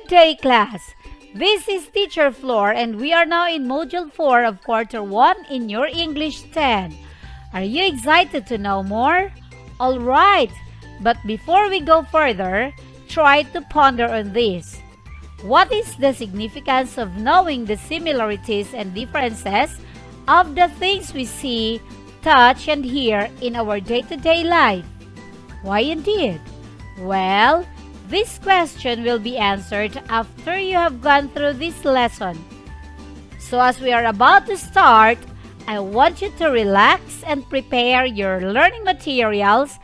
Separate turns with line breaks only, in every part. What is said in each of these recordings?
day, class! This is Teacher Flor and we are now in Module 4 of Quarter 1 in your English 10. Are you excited to know more? Alright, but before we go further, try to ponder on this. What is the significance of knowing the similarities and differences of the things we see, touch, and hear in our day-to-day life? Why indeed? Well, this question will be answered after you have gone through this lesson. So as we are about to start, I want you to relax and prepare your learning materials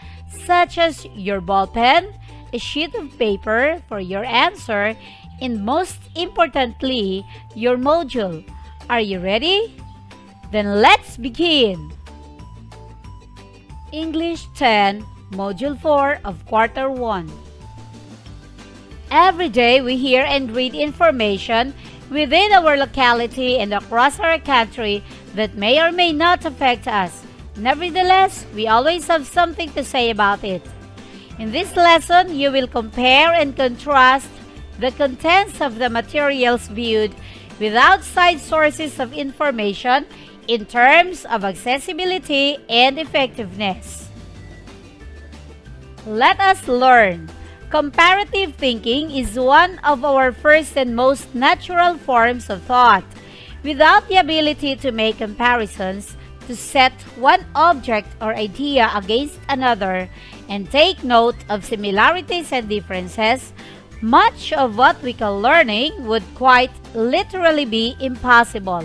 such as your ball pen, a sheet of paper for your answer, and most importantly, your module. Are you ready? Then let's begin! English 10, Module 4 of Quarter 1. Every day we hear and read information within our locality and across our country that may or may not affect us. Nevertheless, we always have something to say about it. In this lesson, you will compare and contrast the contents of the materials viewed with outside sources of information in terms of accessibility and effectiveness. Let us learn. Comparative thinking is one of our first and most natural forms of thought. Without the ability to make comparisons, to set one object or idea against another, and take note of similarities and differences, much of what we call learning would quite literally be impossible.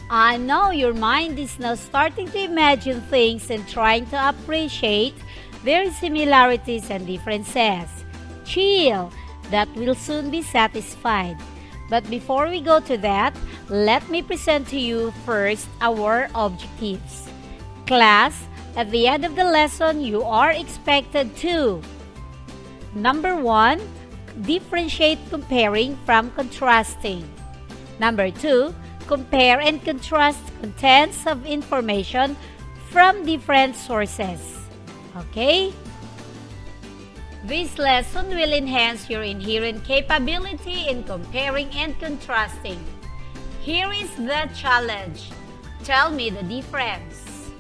I know your mind is now starting to imagine things and trying to appreciate their similarities and differences. Chill, that will soon be satisfied. But before we go to that, let me present to you first our objectives. Class, at the end of the lesson, you are expected to: Number 1, differentiate comparing from contrasting. Number 2, compare and contrast contents of information from different sources. Okay? This lesson will enhance your inherent capability in comparing and contrasting. Here is the challenge. Tell me the difference.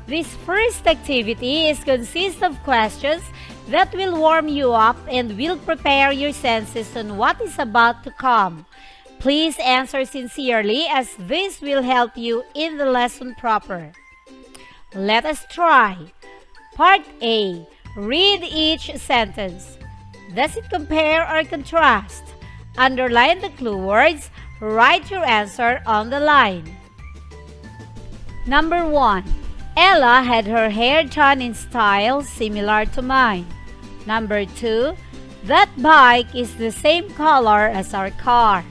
This first activity consists of questions that will warm you up and will prepare your senses on what is about to come. Please answer sincerely as this will help you in the lesson proper. Let us try. Part A. Read each sentence. Does it compare or contrast? Underline the clue words. Write your answer on the line. Number 1. Ella had her hair done in style similar to mine. Number 2. That bike is the same color as our car.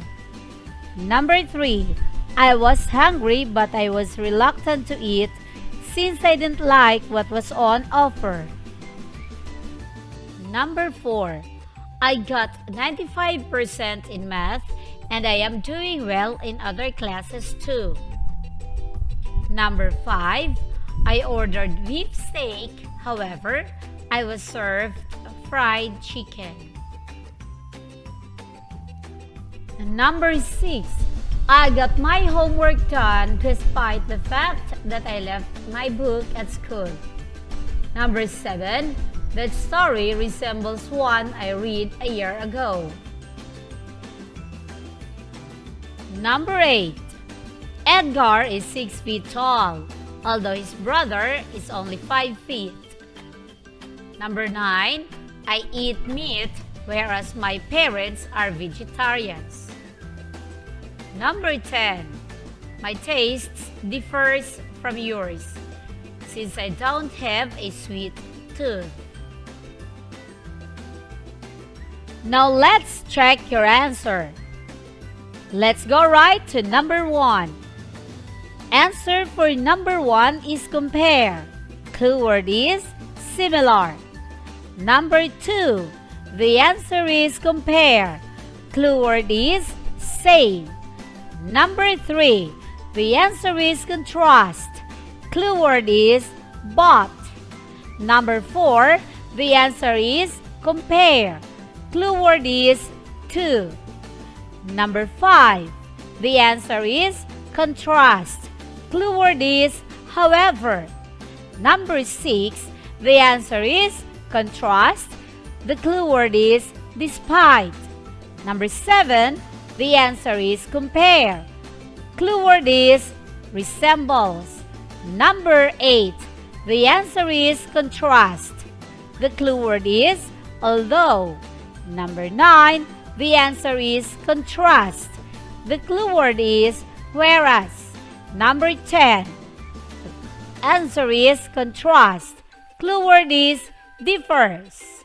Number 3. I was hungry but I was reluctant to eat since I didn't like what was on offer. Number 4. I got 95% in math and I am doing well in other classes too. Number 5. I ordered beef steak, however, I was served fried chicken. Number 6. I got my homework done despite the fact that I left my book at school. Number 7. That story resembles one I read a year ago. Number 8. Edgar is 6 feet tall, although his brother is only 5 feet. Number 9. I eat meat, whereas my parents are vegetarians. Number 10. My taste differs from yours, since I don't have a sweet tooth. Now let's check your answer. Let's go right to number 1. Answer for number 1 is compare. Clue word is similar. Number 2. The answer is compare. Clue word is same. Number 3. The answer is contrast. Clue word is but. Number 4. The answer is compare. Clue word is to. Number 5. The answer is contrast. Clue word is however. Number 6. The answer is contrast. The clue word is despite. Number 7. The answer is compare. Clue word is resembles. Number 8. The answer is contrast. The clue word is although. Number 9. The answer is contrast. The clue word is whereas. Number 10. The answer is contrast. Clue word is differs.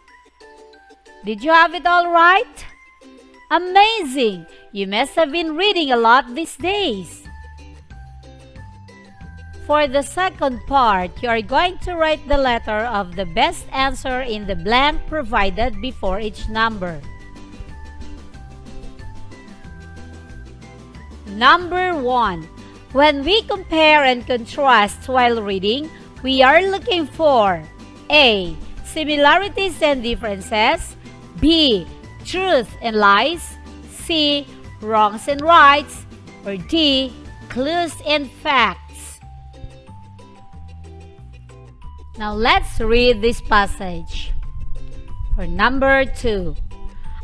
Did you have it all right? Amazing! You must have been reading a lot these days. For the second part, you are going to write the letter of the best answer in the blank provided before each number. Number 1. When we compare and contrast while reading, we are looking for A. Similarities and differences. B. Truth and lies. C. Wrongs and rights. Or D. Clues and facts. Now let's read this passage. For number 2.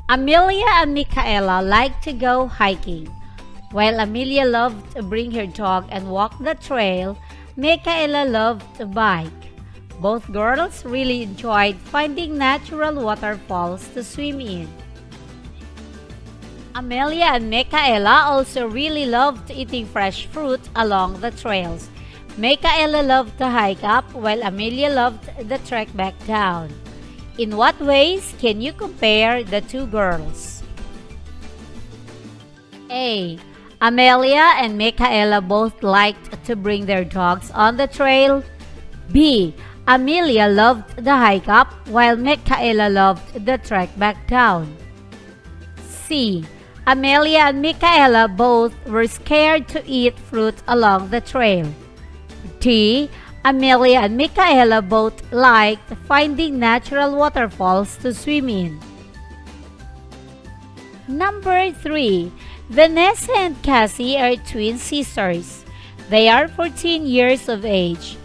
Amelia and Micaela like to go hiking. While Amelia loved to bring her dog and walk the trail, Micaela loved to bike. Both girls really enjoyed finding natural waterfalls to swim in. Amelia and Micaela also really loved eating fresh fruit along the trails. Micaela loved to hike up while Amelia loved the trek back down. In what ways can you compare the two girls? A. Amelia and Micaela both liked to bring their dogs on the trail. B. Amelia loved the hike up while Micaela loved the trek back down. C. Amelia and Micaela both were scared to eat fruit along the trail. D. Amelia and Micaela both liked finding natural waterfalls to swim in. Number 3. Vanessa and Cassie are twin sisters. They are 14 years of age.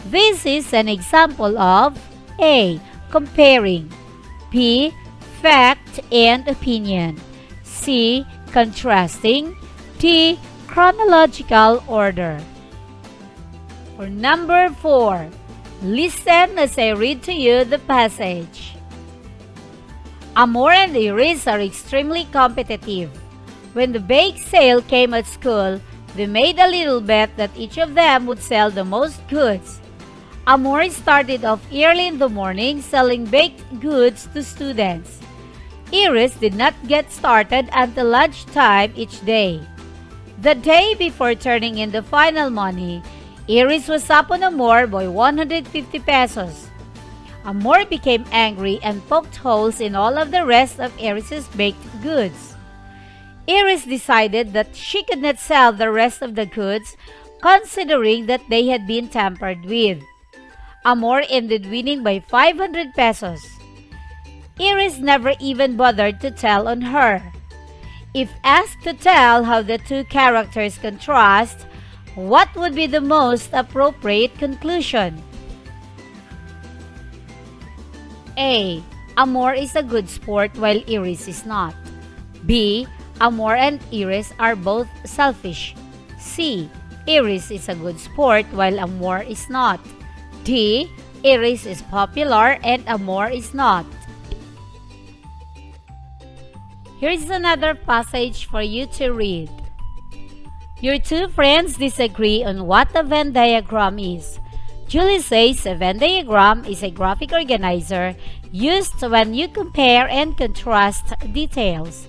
This is an example of A. Comparing. B. Fact and opinion. C. Contrasting. D. Chronological order. For number 4, listen as I read to you the passage. Amor and Iris are extremely competitive. When the bake sale came at school, they made a little bet that each of them would sell the most goods. Amor started off early in the morning selling baked goods to students. Iris did not get started until lunchtime each day. The day before turning in the final money, Iris was up on Amor by 150 pesos. Amor became angry and poked holes in all of the rest of Iris's baked goods. Iris decided that she could not sell the rest of the goods, considering that they had been tampered with. Amor ended winning by 500 pesos. Iris never even bothered to tell on her. If asked to tell how the two characters contrast, what would be the most appropriate conclusion? A. Amor is a good sport while Iris is not. B. Amor and Iris are both selfish. C. Iris is a good sport while Amor is not. D. Iris is popular and Amor is not. Here's another passage for you to read. Your two friends disagree on what a Venn diagram is. Julie says a Venn diagram is a graphic organizer used when you compare and contrast details.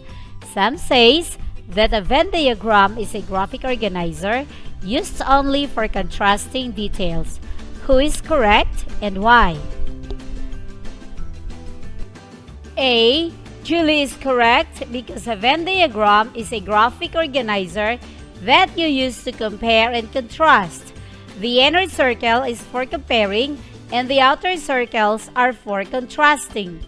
Sam says that a Venn diagram is a graphic organizer used only for contrasting details. Who is correct and why? A. Julie is correct because a Venn diagram is a graphic organizer that you use to compare and contrast. The inner circle is for comparing and the outer circles are for contrasting.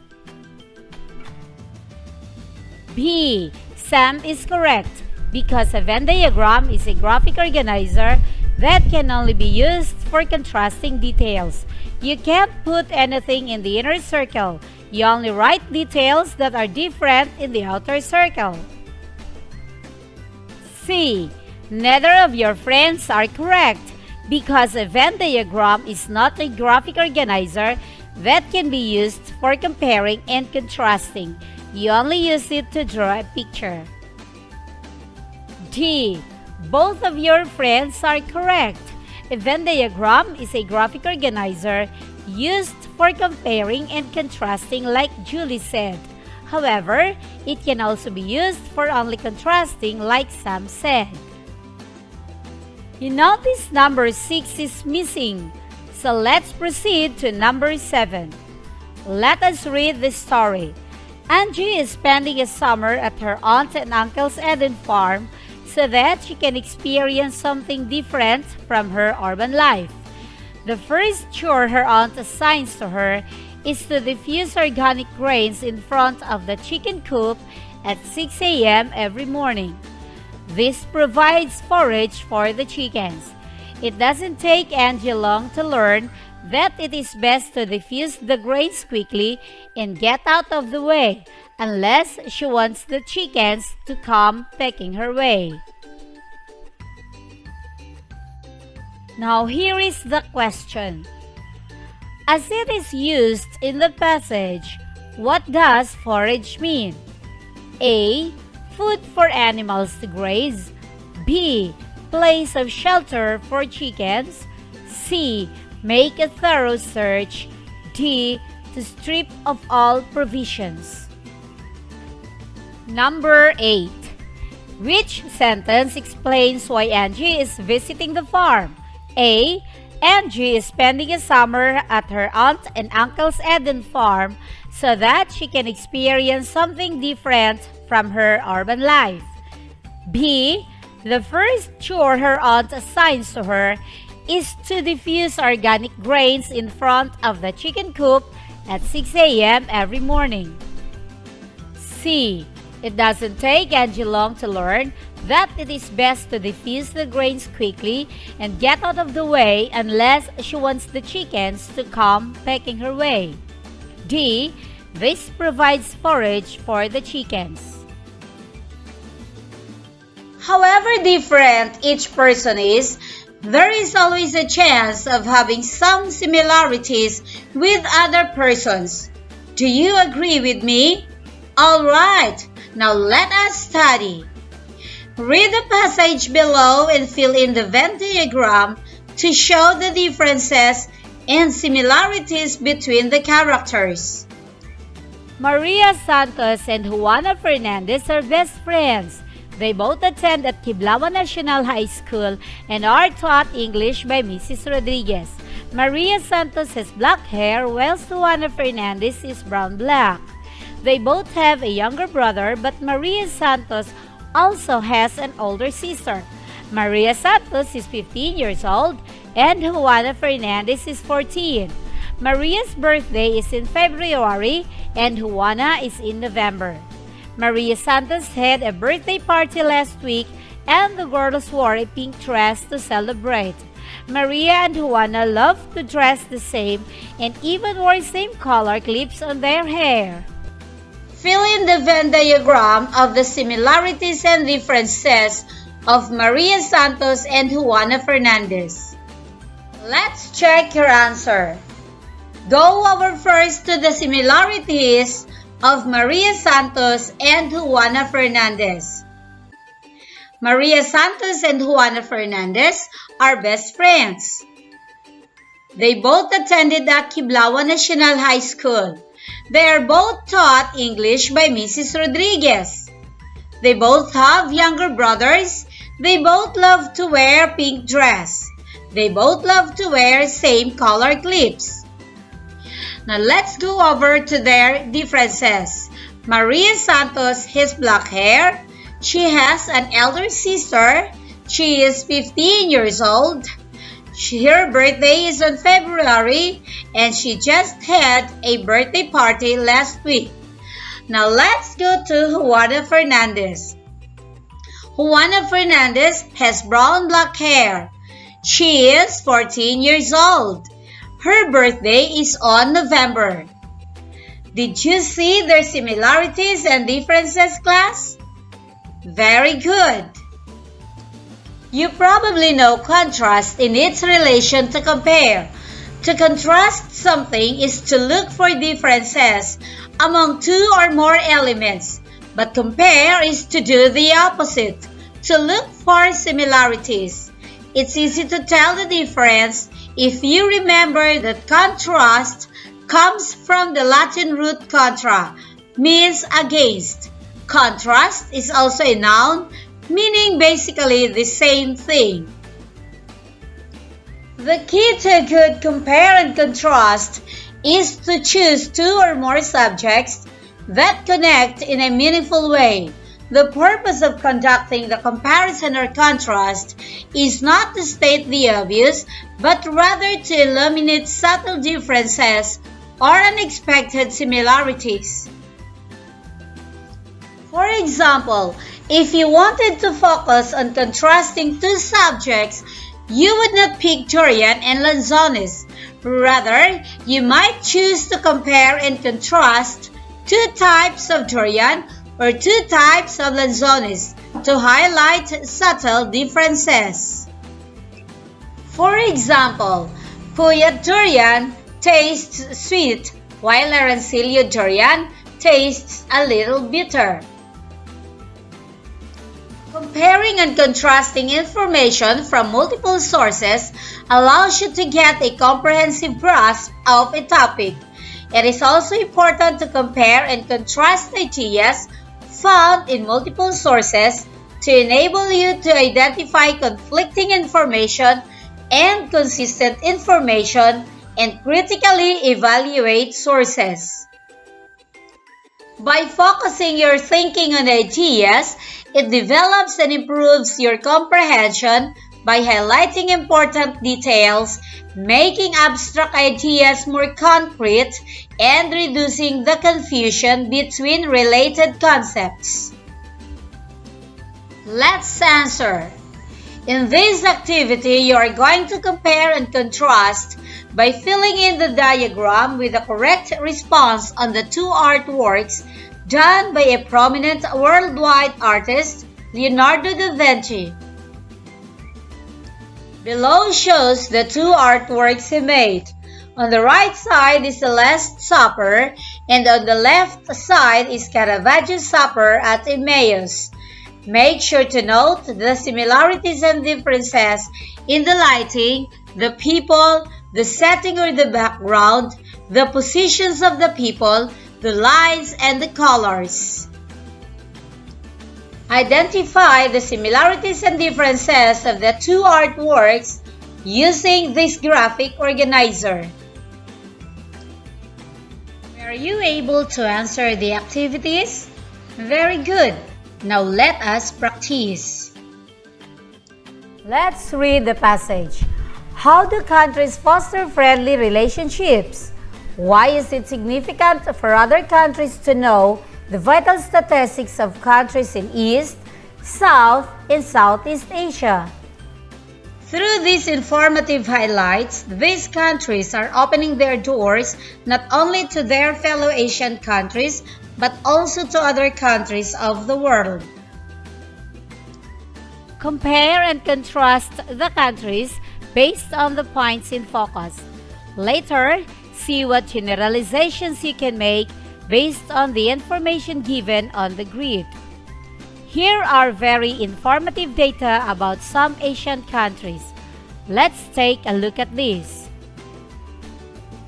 B. Sam is correct because a Venn diagram is a graphic organizer that can only be used for contrasting details. You can't put anything in the inner circle. You only write details that are different in the outer circle. C. Neither of your friends are correct because a Venn diagram is not a graphic organizer that can be used for comparing and contrasting. You only use it to draw a picture. D. Both of your friends are correct. A Venn diagram is a graphic organizer used for comparing and contrasting like Julie said. However, it can also be used for only contrasting like Sam said. You notice number 6 is missing, so let's proceed to number 7. Let us read the story. Angie is spending a summer at her aunt and uncle's Eden farm so that she can experience something different from her urban life. The first chore her aunt assigns to her is to diffuse organic grains in front of the chicken coop at 6 a.m. every morning. This provides forage for the chickens. It doesn't take Angie long to learn that it is best to diffuse the grains quickly and get out of the way, unless she wants the chickens to come pecking her way. Now here is the question. As it is used in the passage, what does forage mean? A. Food for animals to graze. B. Place of shelter for chickens. C. Make a thorough search. D. To strip of all provisions. Number 8. Which sentence explains why Angie is visiting the farm? A. Angie is spending a summer at her aunt and uncle's Eden farm so that she can experience something different from her urban life. B. The first chore her aunt assigns to her is to diffuse organic grains in front of the chicken coop at 6 a.m. every morning. C. It doesn't take Angie long to learn that it is best to diffuse the grains quickly and get out of the way unless she wants the chickens to come pecking her way. D. This provides forage for the chickens. However different each person is, there is always a chance of having some similarities with other persons. Do you agree with me? Alright, now let us study. Read the passage below and fill in the Venn diagram to show the differences and similarities between the characters. Maria Santos and Juana Fernandez are best friends. They both attend at Kiblawan National High School and are taught English by Mrs. Rodriguez. Maria Santos has black hair whilst Juana Fernandez is brown-black. They both have a younger brother, but Maria Santos also has an older sister. Maria Santos is 15 years old and Juana Fernandez is 14. Maria's birthday is in February and Juana is in November. Maria Santos had a birthday party last week and the girls wore a pink dress to celebrate. Maria and Juana love to dress the same and even wore same color clips on their hair. Fill in the Venn diagram of the similarities and differences of Maria Santos and Juana Fernandez. Let's check your answer. Go over first to the similarities of Maria Santos and Juana Fernandez. Maria Santos and Juana Fernandez are best friends. They both attended at Kiblawan National High School. They are both taught English by Mrs. Rodriguez. They both have younger brothers. They both love to wear pink dress. They both love to wear same color clips. Now let's go over to their differences. Maria Santos has black hair. She has an elder sister. She is 15 years old. Her birthday is on February and she just had a birthday party last week.
Now let's go to Juana Fernandez. Juana Fernandez has brown-black hair. She is 14 years old. Her birthday is on November. Did you see their similarities and differences, class? Very good. You probably know contrast in its relation to compare. To contrast something is to look for differences among two or more elements, but compare is to do the opposite, to look for similarities. It's easy to tell the difference if you remember that contrast comes from the Latin root contra, means against. Contrast is also a noun, meaning basically the same thing. The key to a good compare and contrast is to choose two or more subjects that connect in a meaningful way. The purpose of conducting the comparison or contrast is not to state the obvious, but rather to illuminate subtle differences or unexpected similarities. For example, if you wanted to focus on contrasting two subjects, you would not pick durian and lanzones. Rather, you might choose to compare and contrast two types of durian or two types of lanzones to highlight subtle differences. For example, puyat durian tastes sweet, while arancillo durian tastes a little bitter. Comparing and contrasting information from multiple sources allows you to get a comprehensive grasp of a topic. It is also important to compare and contrast ideas found in multiple sources to enable you to identify conflicting information and consistent information and critically evaluate sources. By focusing your thinking on ideas, it develops and improves your comprehension by highlighting important details, making abstract ideas more concrete, and reducing the confusion between related concepts. Let's answer. In this activity, you are going to compare and contrast by filling in the diagram with the correct response on the two artworks done by a prominent worldwide artist, Leonardo da Vinci. Below shows the two artworks he made. On the right side is the Last Supper, and on the left side is Caravaggio's Supper at Emmaus. Make sure to note the similarities and differences in the lighting, the people, the setting or the background, the positions of the people, the lines, and the colors. Identify the similarities and differences of the two artworks using this graphic organizer. Were you able to answer the activities? Very good. Now let us practice.
Let's read the passage. How do countries foster friendly relationships? Why is it significant for other countries to know the vital statistics of countries in East, South, and Southeast Asia?
Through these informative highlights, these countries are opening their doors not only to their fellow Asian countries, but also to other countries of the world.
Compare and contrast the countries based on the points in focus. Later, see what generalizations you can make based on the information given on the grid. Here are very informative data about some Asian countries. Let's take a look at this.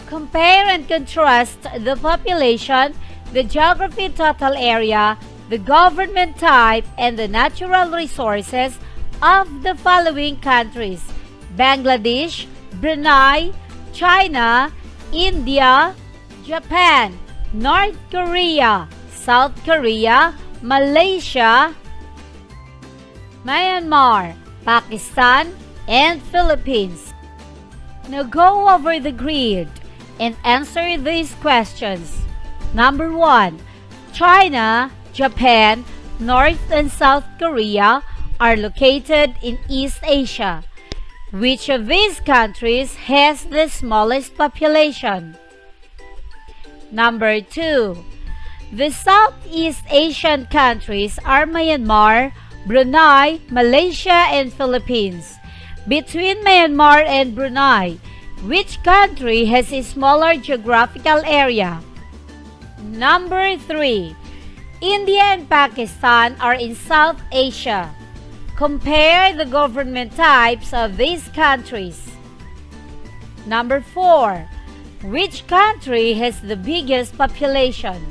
Compare and contrast the population, the geography total area, the government type, and the natural resources of the following countries: Bangladesh, Brunei, China, India, Japan, North Korea, South Korea, Malaysia, Myanmar, Pakistan, and Philippines. Now go over the grid and answer these questions. Number 1. China, Japan, North and South Korea are located in East Asia. Which of these countries has the smallest population? Number 2. The Southeast Asian countries are Myanmar, Brunei, Malaysia, and Philippines. Between Myanmar and Brunei, which country has a smaller geographical area? Number 3. India and Pakistan are in South Asia. Compare the government types of these countries. Number 4. Which country has the biggest population?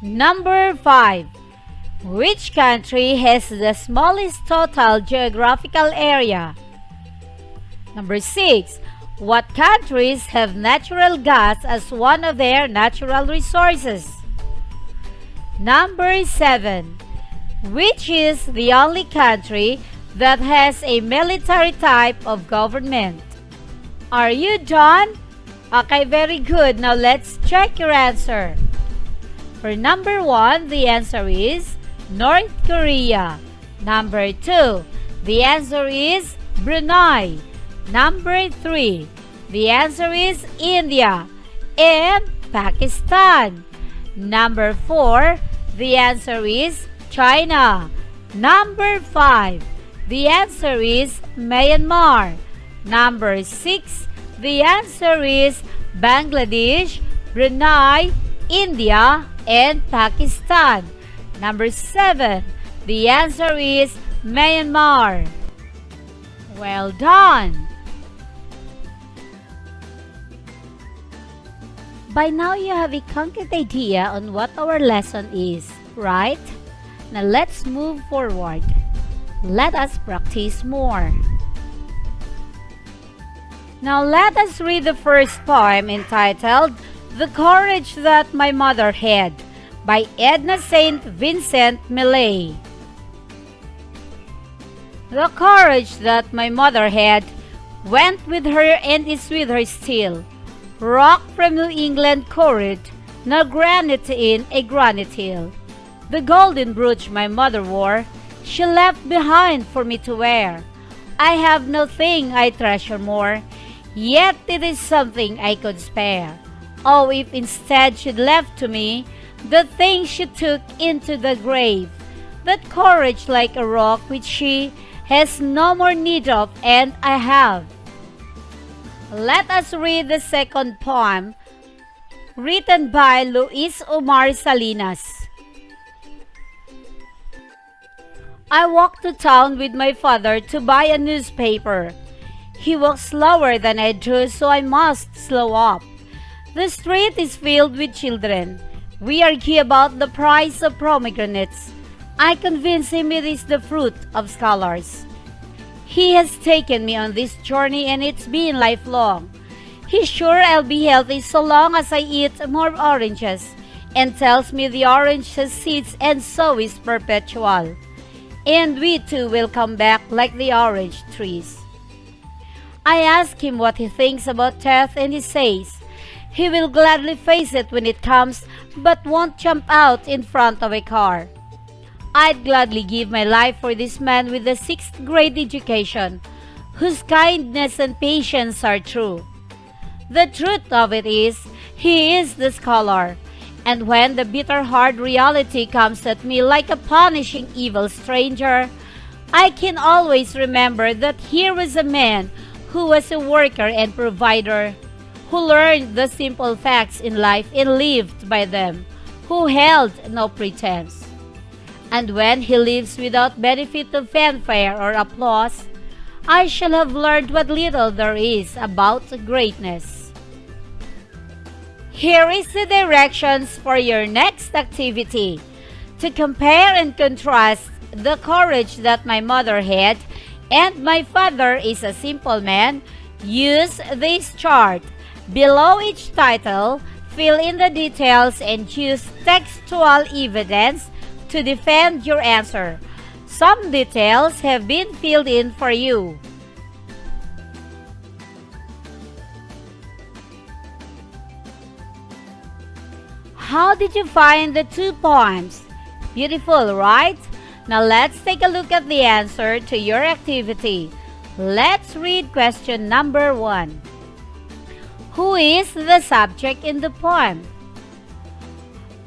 Number 5. Which country has the smallest total geographical area? Number 6. What countries have natural gas as one of their natural resources? Number 7. Which is the only country that has a military type of government? Are you done? Okay, very good. Now let's check your answer. For number 1, the answer is North Korea. Number 2, the answer is Brunei. Number 3, the answer is India and Pakistan. Number 4, the answer is China. Number 5, the answer is Myanmar. Number 6, the answer is Bangladesh, Brunei, India, and Pakistan. Number 7, the answer is Myanmar. Well done! By now you have a concrete idea on what our lesson is, right? Now let's move forward. Let us practice more. Now let us read the first poem entitled The Courage That My Mother Had by Edna St. Vincent Millay. The courage that my mother had went with her and is with her still. Rock from New England courage, no granite in a granite hill. The golden brooch my mother wore, she left behind for me to wear. I have no thing I treasure more, yet it is something I could spare. Oh, if instead she'd left to me the thing she took into the grave, that courage like a rock which she has no more need of, and I have. Let us read the second poem, written by Luis Omar Salinas. I walked to town with my father to buy a newspaper. He walks slower than I do, so I must slow up. The street is filled with children. We argue about the price of pomegranates. I convince him it is the fruit of scholars. He has taken me on this journey and it's been lifelong. He's sure I'll be healthy so long as I eat more oranges, and tells me the orange has seeds and so is perpetual. And we too will come back like the orange trees. I ask him what he thinks about death, and he says he will gladly face it when it comes, but won't jump out in front of a car. I'd gladly give my life for this man with a 6th grade education, whose kindness and patience are true. The truth of it is, he is the scholar, and when the bitter hard reality comes at me like a punishing evil stranger, I can always remember that here was a man who was a worker and provider, who learned the simple facts in life and lived by them, who held no pretense. And when he lives without benefit of fanfare or applause, I shall have learned what little there is about greatness. Here is the directions for your next activity. To compare and contrast the courage that my mother had and my father is a simple man, use this chart. Below each title, fill in the details and use textual evidence to defend your answer. Some details have been filled in for you. How did you find the two poems? Beautiful, right? Now let's take a look at the answer to your activity. Let's read question number 1. Who is the subject in the poem?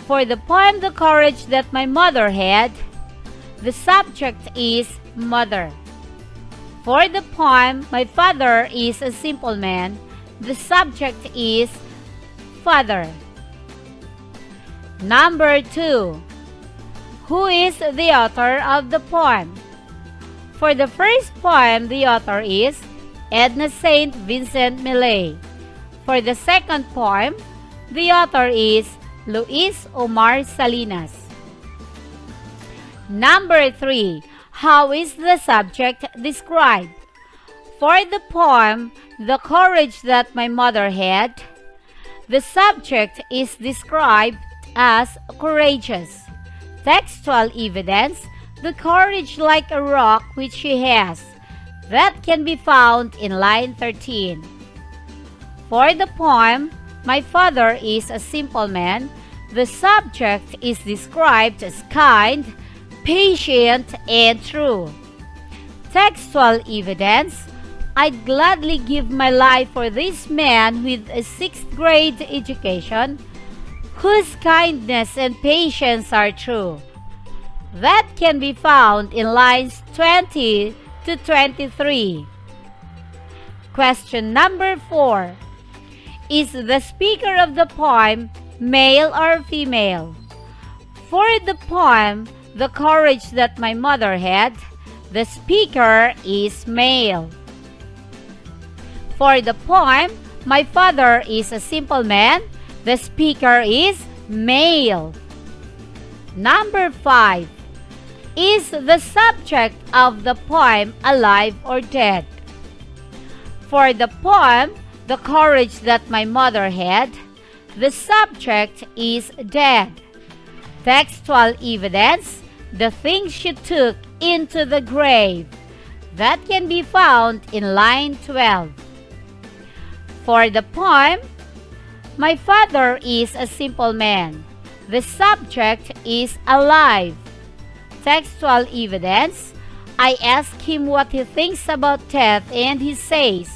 For the poem The Courage That My Mother Had, the subject is mother. For the poem My Father is a Simple Man, the subject is father. Number 2. Who is the author of the poem? For the first poem, the author is Edna St. Vincent Millay. For the second poem, the author is Luis Omar Salinas. Number 3. How is the subject described? For the poem The Courage That My Mother Had, the subject is described as courageous. Textual evidence: the courage like a rock which she has. That can be found in line 13. For the poem My Father is a Simple Man, the subject is described as kind, patient, and true. Textual evidence: I'd gladly give my life for this man with a 6th grade education, whose kindness and patience are true. That can be found in lines 20 to 23. Question number 4. Is the speaker of the poem male or female? For the poem The Courage That My Mother Had, the speaker is male. For the poem My Father is a Simple Man, the speaker is male. Number 5. Is the subject of the poem alive or dead? For the poem The Courage That My Mother Had, the subject is dead. Textual evidence: the things she took into the grave. That can be found in line 12. For the poem My Father is a Simple Man, the subject is alive. Textual evidence: I ask him what he thinks about death, and he says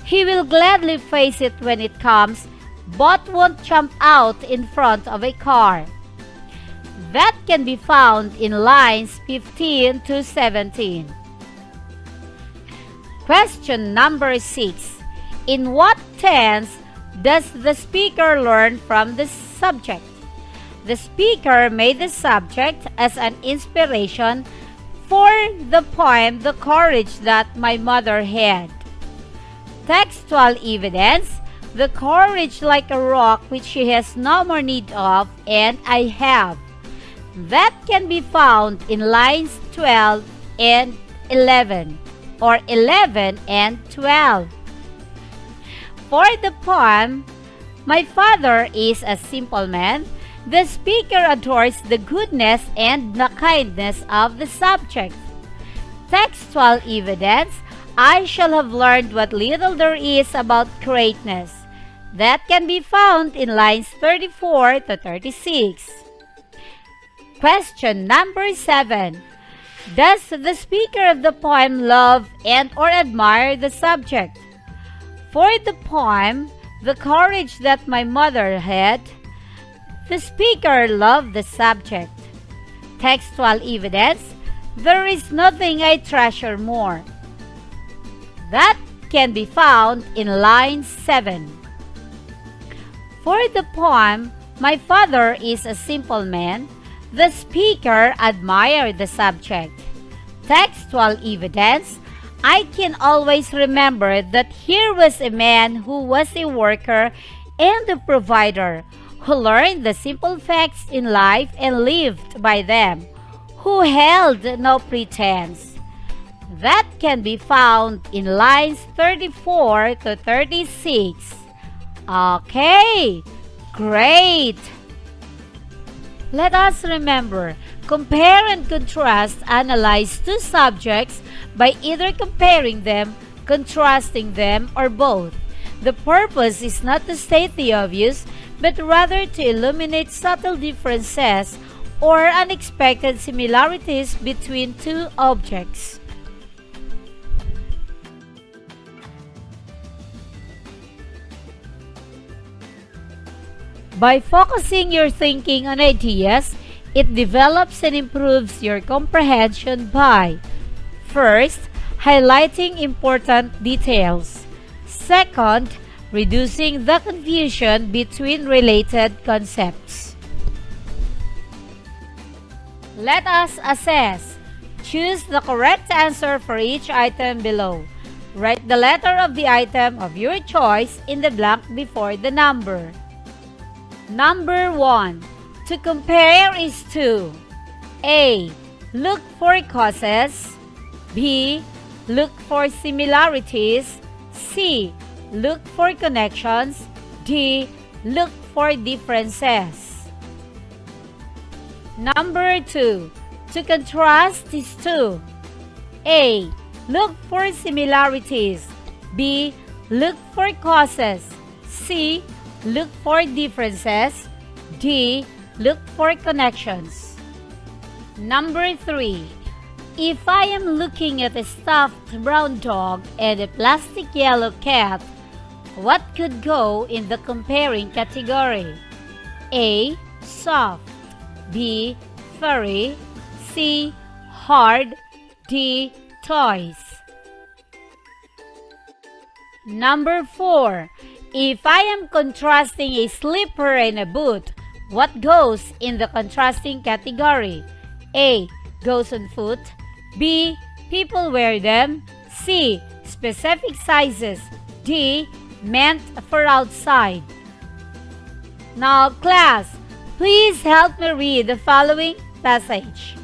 he will gladly face it when it comes, but won't jump out in front of a car. That can be found in lines 15 to 17. Question number 6. In what tense does the speaker learn from the subject? The speaker made the subject as an inspiration for the poem The Courage That My Mother Had. Textual evidence: the courage like a rock which she has no more need of, and I have. That can be found in lines 12 and 11, or 11 and 12. For the poem My Father is a Simple Man, the speaker adores the goodness and the kindness of the subject. Textual evidence: I shall have learned what little there is about greatness. That can be found in lines 34 to 36. Question number 7. Does the speaker of the poem love and or admire the subject? For the poem The Courage That My Mother Had, the speaker loved the subject. Textual evidence: there is nothing I treasure more. That can be found in line 7. For the poem My Father is a Simple Man, the speaker admired the subject. Textual evidence: I can always remember that here was a man who was a worker and a provider, who learned the simple facts in life and lived by them, who held no pretense. That can be found in lines 34 to 36. Okay, great! Let us remember, compare and contrast analyze two subjects by either comparing them, contrasting them, or both. The purpose is not to state the obvious, but rather to illuminate subtle differences or unexpected similarities between two objects. By focusing your thinking on ideas, it develops and improves your comprehension by: first, highlighting important details. Second, reducing the confusion between related concepts. Let us assess. Choose the correct answer for each item below. Write the letter of the item of your choice in the blank before the number. Number 1. To compare is to: A. Look for causes. B. Look for similarities. C. Look for connections. D. Look for differences. Number 2. To contrast is to: A. Look for similarities. B. Look for causes. C. Look for differences. D. Look for connections. Number 3. If I am looking at a stuffed brown dog and a plastic yellow cat, what could go in the comparing category? A. Soft. B. Furry. C. Hard. D. Toys. Number 4. If I am contrasting a slipper and a boot, what goes in the contrasting category? A. Goes on foot. B. People wear them. C. Specific sizes. D. Meant for outside. Now, class, please help me read the following passage.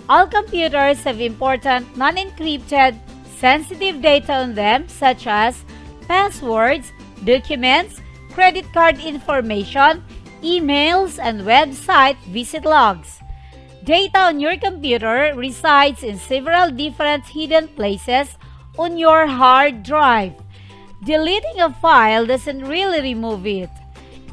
All computers have important non-encrypted sensitive data on them, such as passwords, documents, credit card information, emails, and website visit logs. Data on your computer resides in several different hidden places on your hard drive. Deleting a file doesn't really remove it.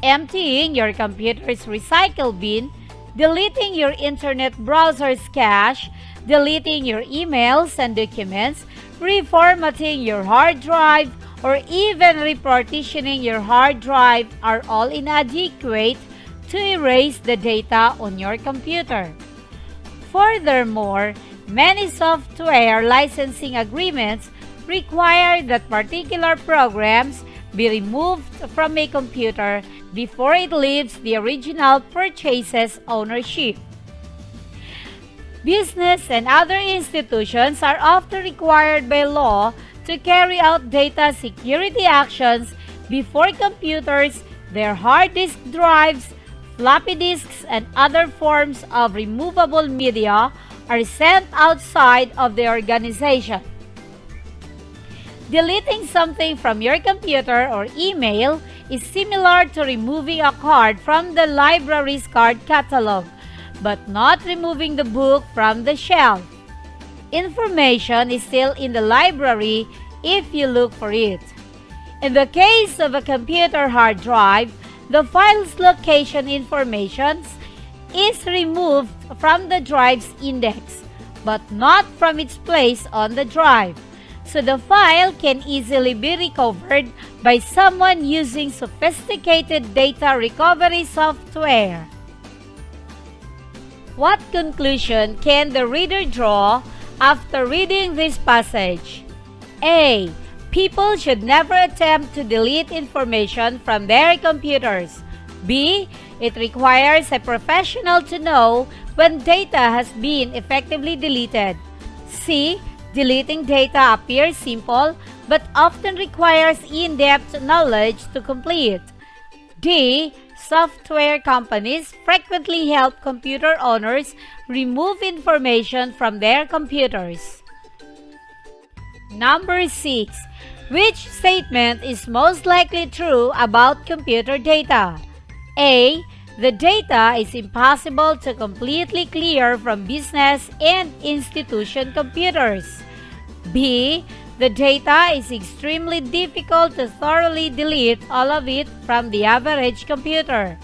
Emptying your computer's recycle bin, deleting your internet browser's cache, deleting your emails and documents, reformatting your hard drive, or even repartitioning your hard drive are all inadequate to erase the data on your computer. Furthermore, many software licensing agreements require that particular programs be removed from a computer before it leaves the original purchaser's ownership. Business and other institutions are often required by law to carry out data security actions before computers, their hard disk drives, floppy disks, and other forms of removable media are sent outside of the organization. Deleting something from your computer or email is similar to removing a card from the library's card catalog, but not removing the book from the shelf. Information is still in the library if you look for it. In the case of a computer hard drive, the file's location information is removed from the drive's index, but not from its place on the drive, so the file can easily be recovered by someone using sophisticated data recovery software. What conclusion can the reader draw after reading this passage? A. People should never attempt to delete information from their computers. B. It requires a professional to know when data has been effectively deleted. C. Deleting data appears simple but often requires in-depth knowledge to complete. D. Software companies frequently help computer owners remove information from their computers. Number 6. Which statement is most likely true about computer data? A. The data is impossible to completely clear from business and institution computers. B. the data is extremely difficult to thoroughly delete all of it from the average computer.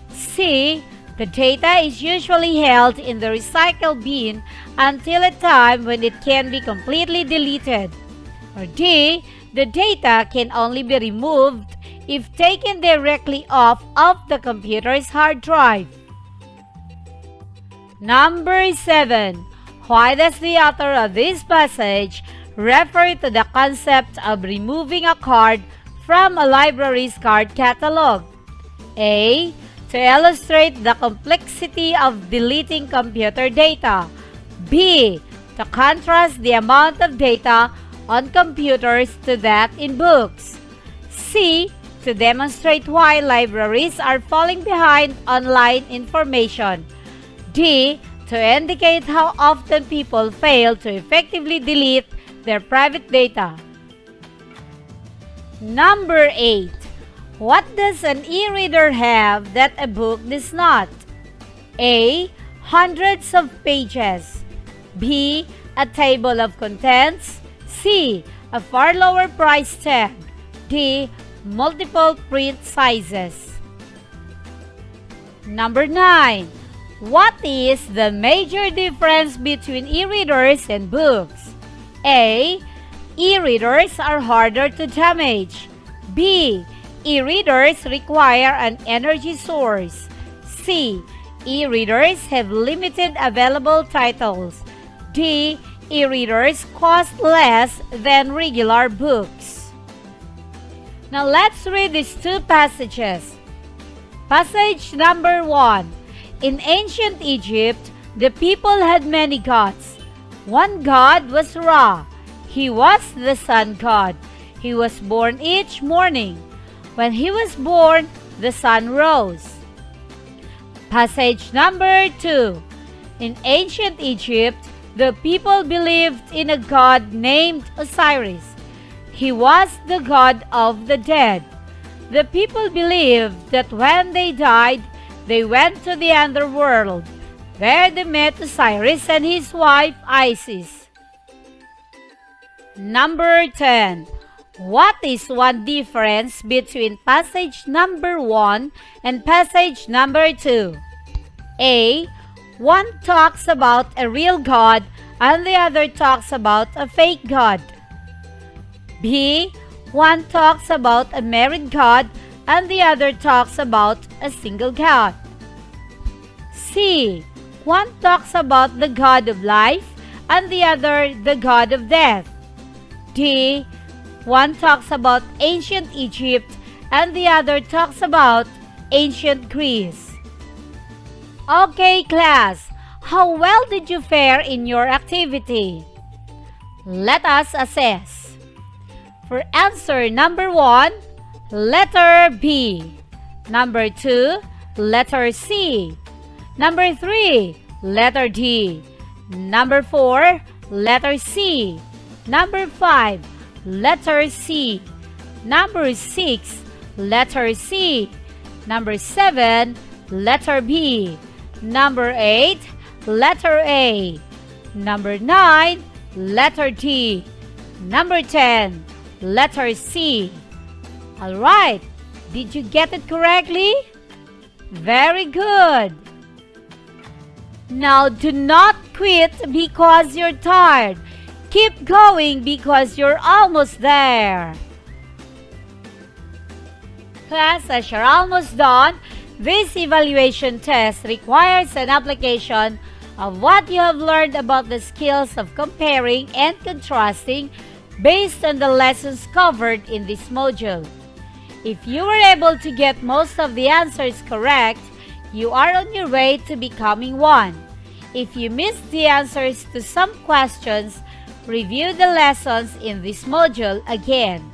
C. The data is usually held in the recycle bin until a time when it can be completely deleted. Or D. The data can only be removed if taken directly off of the computer's hard drive. Number 7. Why does the author of this passage refer to the concept of removing a card from a library's card catalog? A. To illustrate the complexity of deleting computer data. B. To contrast the amount of data on computers to that in books. C. To demonstrate why libraries are falling behind online information. D. To indicate how often people fail to effectively delete their private data. Number 8. What does an e-reader have that a book does not? A. Hundreds of pages. B. A table of contents. C. A far lower price tag. D. Multiple print sizes. Number 9. What is the major difference between e-readers and books? A. E-readers are harder to damage. B. E-readers require an energy source. C. E-readers have limited available titles. D. E-readers cost less than regular books. Now let's read these two passages. Passage number 1. In ancient Egypt, the people had many gods. One god was Ra. He was the sun god. He was born each morning. When he was born, the sun rose. Passage number 2. In ancient Egypt, the people believed in a god named Osiris. He was the god of the dead. The people believed that when they died, they went to the underworld. There they met Osiris and his wife Isis. Number 10. What is one difference between passage number 1 and passage number 2? A. One talks about a real God and the other talks about a fake God. B. One talks about a married God and the other talks about a single God. C. One talks about the God of life and the other the God of death. D. One talks about ancient Egypt and the other talks about ancient Greece. Okay, class, how well did you fare in your activity? Let us assess. For answer number 1, letter B. Number 2, letter C. Number 3, letter D. Number 4, letter C. Number 5, letter C. Number 6, letter C. Number 7, letter B. Number 8, letter A. Number 9, letter D. Number 10, letter C. Alright, did you get it correctly? Very good. Now do not quit because you're tired. Keep going because you're almost there. Class, as you're almost done, this evaluation test requires an application of what you have learned about the skills of comparing and contrasting based on the lessons covered in this module. If you were able to get most of the answers correct, you are on your way to becoming one. If you missed the answers to some questions, review the lessons in this module again.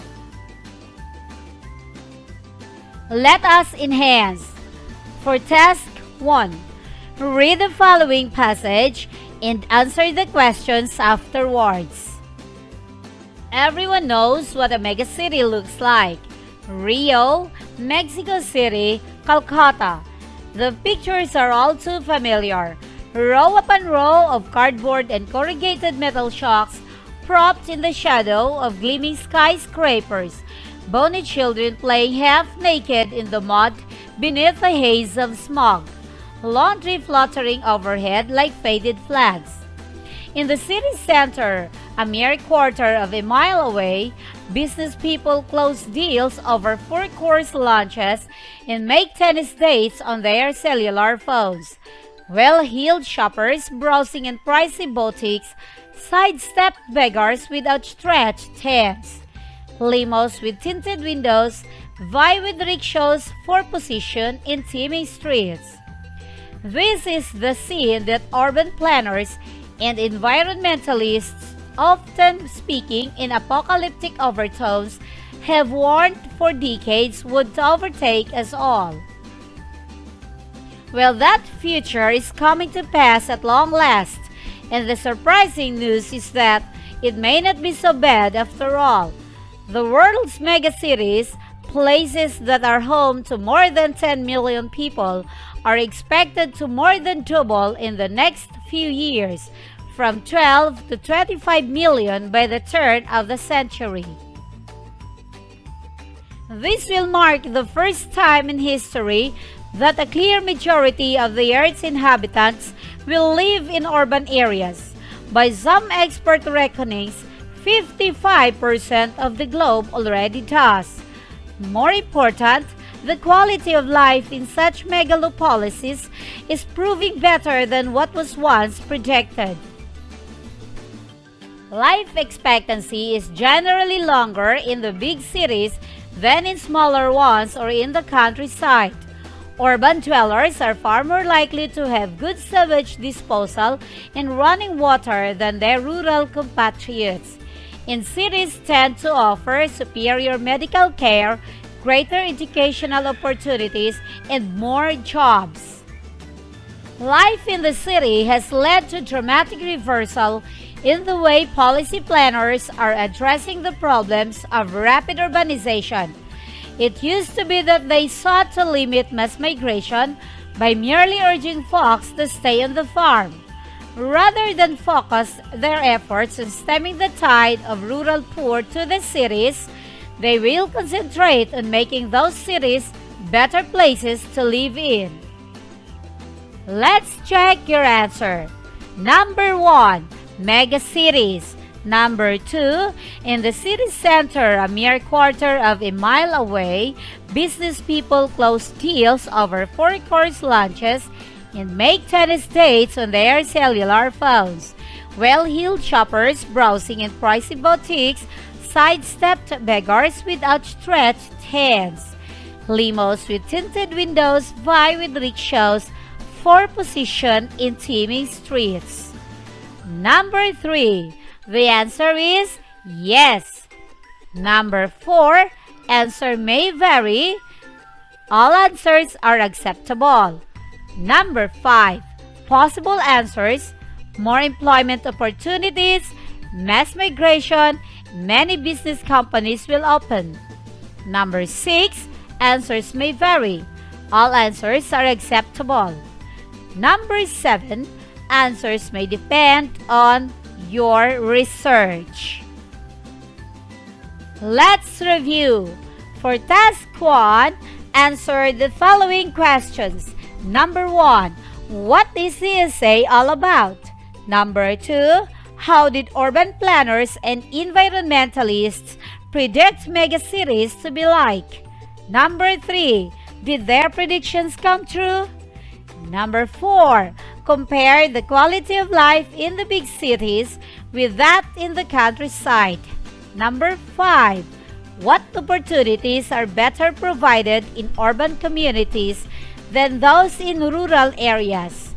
Let us enhance. For task 1, read the following passage and answer the questions afterwards. Everyone knows what a megacity looks like. Rio, Mexico City, Calcutta. The pictures are all too familiar. Row upon row of cardboard and corrugated metal shocks propped in the shadow of gleaming skyscrapers, bony children playing half-naked in the mud beneath a haze of smog, laundry fluttering overhead like faded flags. In the city center, a mere quarter of a mile away, business people close deals over four-course lunches and make tennis dates on their cellular phones. Well-heeled shoppers browsing in pricey boutiques sidestep beggars with outstretched hands. Limos with tinted windows vie with rickshaws for position in teeming streets. This is the scene that urban planners and environmentalists, often speaking in apocalyptic overtones, have warned for decades would overtake us all. Well, that future is coming to pass at long last, and the surprising news is that it may not be so bad after all. The world's megacities, places that are home to more than 10 million people, are expected to more than double in the next few years, from 12 to 25 million by the turn of the century. This will mark the first time in history that a clear majority of the Earth's inhabitants will live in urban areas. By some expert reckonings, 55% of the globe already does. More important, the quality of life in such megalopolises is proving better than what was once projected. Life expectancy is generally longer in the big cities than in smaller ones or in the countryside. Urban dwellers are far more likely to have good sewage disposal and running water than their rural compatriots. And cities tend to offer superior medical care, greater educational opportunities, and more jobs. Life in the city has led to dramatic reversal in the way policy planners are addressing the problems of rapid urbanization. It used to be that they sought to limit mass migration by merely urging folks to stay on the farm, rather than focus their efforts on stemming the tide of rural poor to the cities. They will concentrate on making those cities better places to live in. Let's check your answer. Number 1, megacities. Number 2, in the city center, a mere quarter of a mile away, business people close deals over four-course lunches and make tennis dates on their cellular phones. Well-heeled shoppers browsing in pricey boutiques sidestepped beggars with outstretched hands. Limos with tinted windows vie with rickshaws for position in teeming streets. Number 3, the answer is yes. Number 4, answer may vary. All answers are acceptable. Number 5, possible answers: more employment opportunities, mass migration, many business companies will open. Number 6, answers may vary. All answers are acceptable. Number 7, answers may depend on your research. Let's review. For task 1, answer the following questions. Number 1, what is the essay all about? Number 2, how did urban planners and environmentalists predict megacities to be like? Number 3, did their predictions come true? Number 4, compare the quality of life in the big cities with that in the countryside. Number 5, what opportunities are better provided in urban communities than those in rural areas?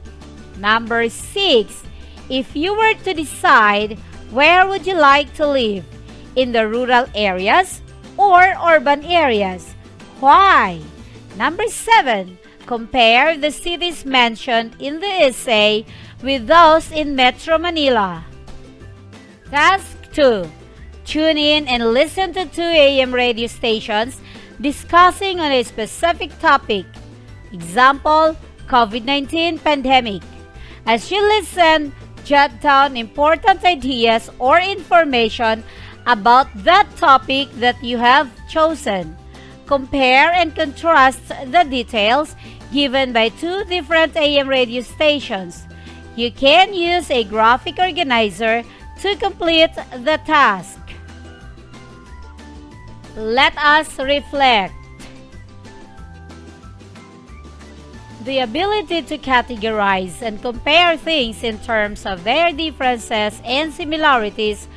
Number 6, if you were to decide, where would you like to live? In the rural areas or urban areas? Why? Number 7, compare the cities mentioned in the essay with those in Metro Manila. Task 2. Tune in and listen to 2 a.m. radio stations discussing on a specific topic. Example, COVID-19 pandemic. As you listen, jot down important ideas or information about that topic that you have chosen. Compare and contrast the details given by two different AM radio stations. You can use a graphic organizer to complete the task. Let us reflect. The ability to categorize and compare things in terms of their differences and similarities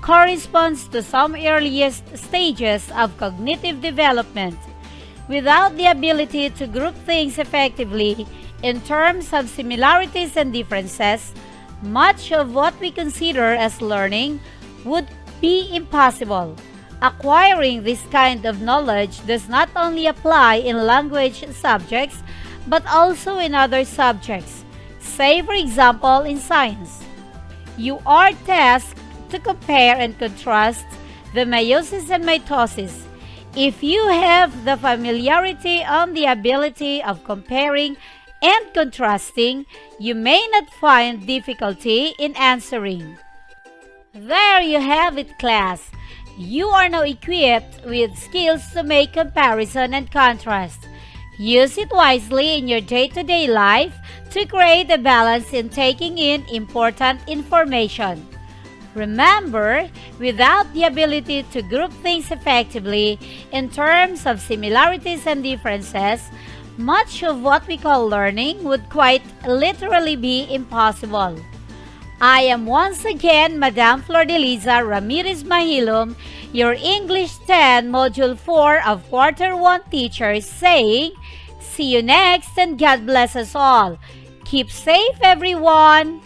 corresponds to some earliest stages of cognitive development. Without the ability to group things effectively in terms of similarities and differences, much of what we consider as learning would be impossible. Acquiring this kind of knowledge does not only apply in language subjects, but also in other subjects. Say, for example, in science. You are tasked to compare and contrast the meiosis and mitosis. If you have the familiarity on the ability of comparing and contrasting, you may not find difficulty in answering. There you have it, class. You are now equipped with skills to make comparison and contrast. Use it wisely in your day-to-day life to create a balance in taking in important information. Remember, without the ability to group things effectively in terms of similarities and differences, much of what we call learning would quite literally be impossible. I am once again Madam Flordeliza Ramirez Mahilum, your English 10 Module 4 of Quarter 1 teacher, saying, see you next and God bless us all. Keep safe, everyone!